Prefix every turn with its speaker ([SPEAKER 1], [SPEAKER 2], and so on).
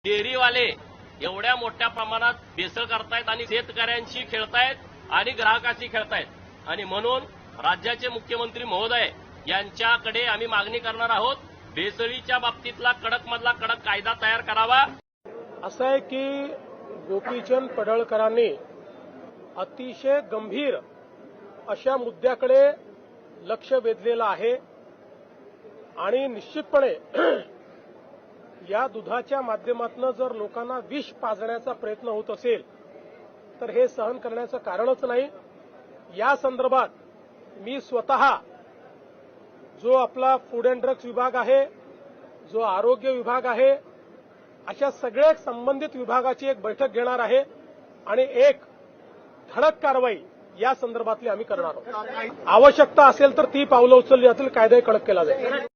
[SPEAKER 1] डेअरीवाले एवढ्या मोठ्या प्रमाणात भेसळ करतायत आणि शेतकऱ्यांशी खेळतायत आणि ग्राहकांशी खेळतायत आणि म्हणून राज्याचे मुख्यमंत्री महोदय यांच्याकडे आम्ही मागणी करणार आहोत, भेसळीच्या बाबतीतला कडकमधला कडक कायदा तयार करावा।
[SPEAKER 2] असं आहे की गोपीचंद पडळकरांनी अतिशय गंभीर अशा मुद्द्याकडे लक्ष वेधलेलं आहे आणि निश्चितपणे या दुधाच्या माध्यमातून जर लोकांना विष पाजण्याचा प्रयत्न होत असेल तर हे सहन करण्याचं कारणच नाही। या संदर्भात मी स्वतः जो आपला फूड अँड ड्रग्स विभाग आहे, जो आरोग्य विभाग आहे, अशा सगळ्या संबंधित विभागाची एक बैठक घेणार आहे आणि एक धडक कारवाई या संदर्भातली आम्ही करणार आहोत। आवश्यकता असेल तर ती पावलं उचलली जातील, कायदाही कडक केला जाईल।